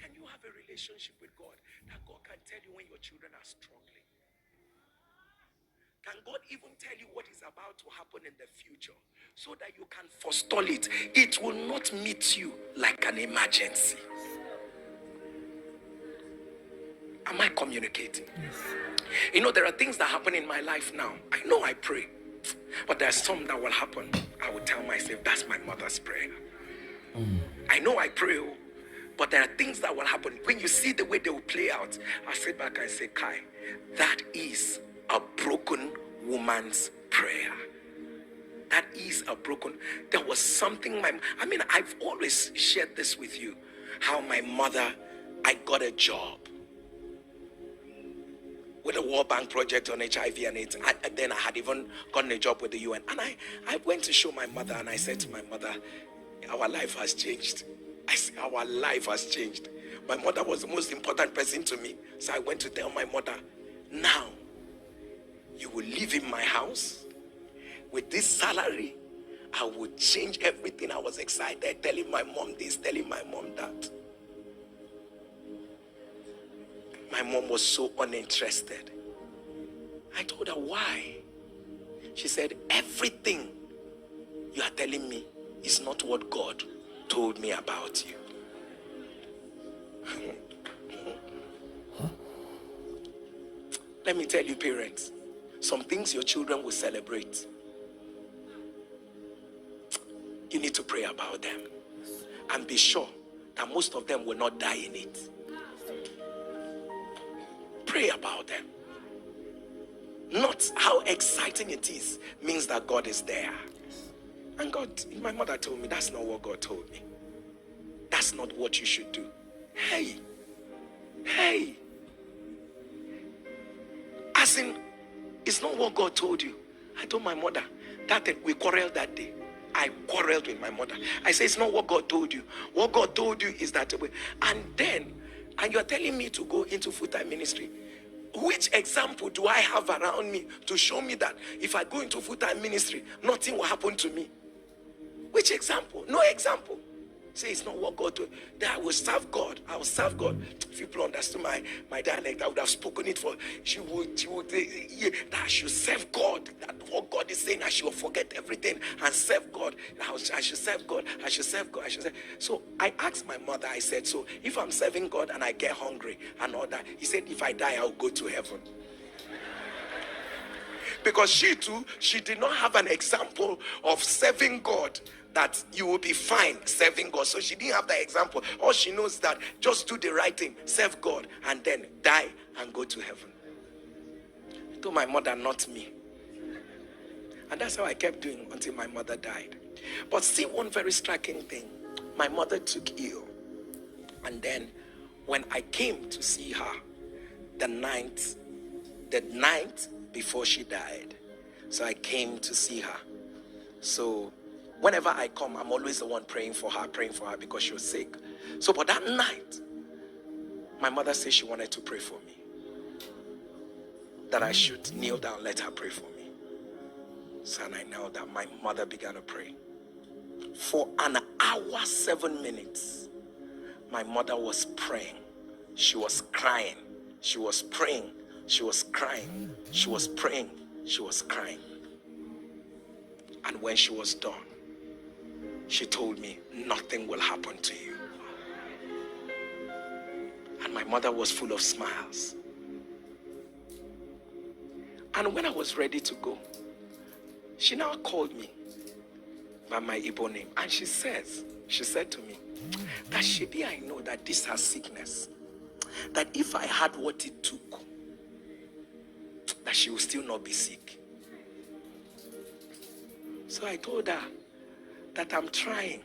Can you have a relationship with God that God can tell you when your children are struggling? Can God even tell you what is about to happen in the future so that you can forestall it? It will not meet you like an emergency. Am I communicating? Yes. You know, there are things that happen in my life now. I know I pray, but there's some that will happen. I will tell myself, that's my mother's prayer. I know I pray, but there are things that will happen. When you see the way they will play out, I sit back and say, Kai, that is a broken woman's prayer. That is a broken. There was something I've always shared this with you. How my mother, I got a job with a World Bank project on HIV and AIDS. And then I had even gotten a job with the UN. And I went to show my mother, and I said to my mother, our life has changed. I said, our life has changed. My mother was the most important person to me. So I went to tell my mother, now, you will live in my house with this salary. I would change everything. I was excited, telling my mom this, telling my mom that. My mom was so uninterested. I told her, why? She said, everything you are telling me is not what God told me about you. Let me tell you, parents, some things your children will celebrate, you need to pray about them and be sure that most of them will not die in it. Pray about them. Not how exciting it is means that God is there. And God, my mother told me, that's not what God told me. That's not what you should do. Hey. As in, it's not what God told you. I told my mother that we quarreled that day. I quarreled with my mother. I said, it's not what God told you. What God told you is that way. And you're telling me to go into full-time ministry. Which example do I have around me to show me that if I go into full-time ministry, nothing will happen to me? Which example? No example. Say it's not what God told. That I will serve God. I will serve God. If people understood my dialect, I would have spoken it for. She would that I should serve God. That what God is saying, I should forget everything and serve God. I should serve God. I should serve God. I should serve. So I asked my mother, I said, so if I'm serving God and I get hungry and all that, he said, if I die, I'll go to heaven. Because she too, she did not have an example of serving God, that you will be fine serving God. So she didn't have that example. All she knows is that just do the right thing, serve God, and then die and go to heaven. I told my mother, not me. And that's how I kept doing until my mother died. But see one very striking thing. My mother took ill. And then when I came to see her, the night before she died, so I came to see her. So whenever I come, I'm always the one praying for her because she was sick. So but that night, my mother said she wanted to pray for me, that I should kneel down, let her pray for me. So and I knelt down. My mother began to pray for an hour, 7 minutes. My mother was praying. She was crying. She was praying. She was crying. She was praying. She was crying. And when she was done, she told me, nothing will happen to you. And my mother was full of smiles. And when I was ready to go, she now called me by my Igbo name. And she said to me, that Shebi, I know that this has sickness. That if I had what it took, that she will still not be sick. So I told her that I'm trying,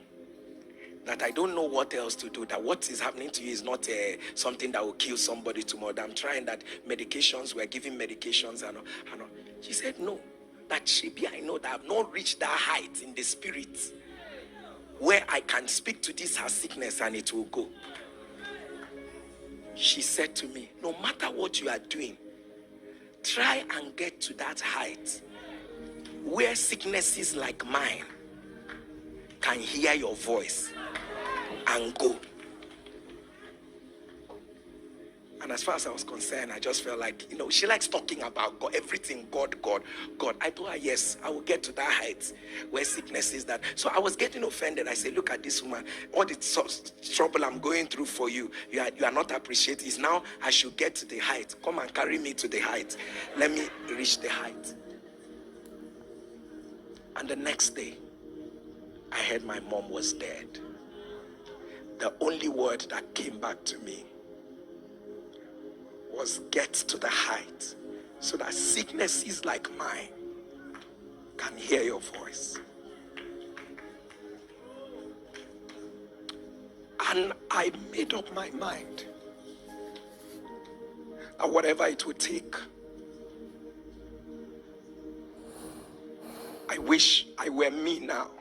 that I don't know what else to do, that what is happening to you is not something that will kill somebody tomorrow. That I'm trying, that medications, we're giving medications and all. She said no, that Shebi, I know that I've not reached that height in the spirit where I can speak to this her sickness and it will go. She said to me, no matter what you are doing, try and get to that height where sicknesses like mine can hear your voice and go. And as far as I was concerned, I just felt like, she likes talking about God, everything, God, God, God. I told her, yes, I will get to that height where sickness is that. So I was getting offended. I said, look at this woman, all the trouble I'm going through for you, you are not appreciating. It's now I should get to the height. Come and carry me to the height. Let me reach the height. And the next day, I heard my mom was dead. The only word that came back to me was get to the height so that sicknesses like mine can hear your voice. And I made up my mind that whatever it would take, I wish I were me now.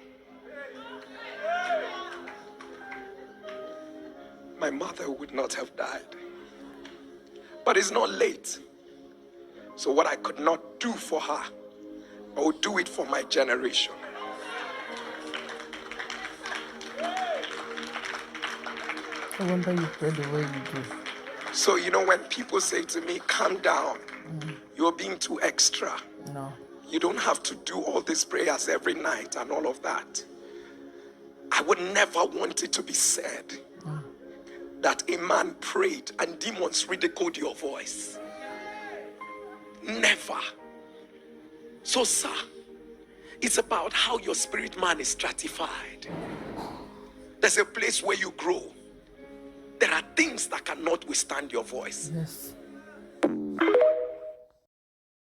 My mother would not have died. But it's not late. So what I could not do for her, I will do it for my generation. I wonder you pray the way you do. So when people say to me, calm down, you're being too extra. No. You don't have to do all these prayers every night and all of that. I would never want it to be said that a man prayed and demons ridiculed your voice. Never. So, sir, it's about how your spirit man is stratified. There's a place where you grow. There are things that cannot withstand your voice. Yes.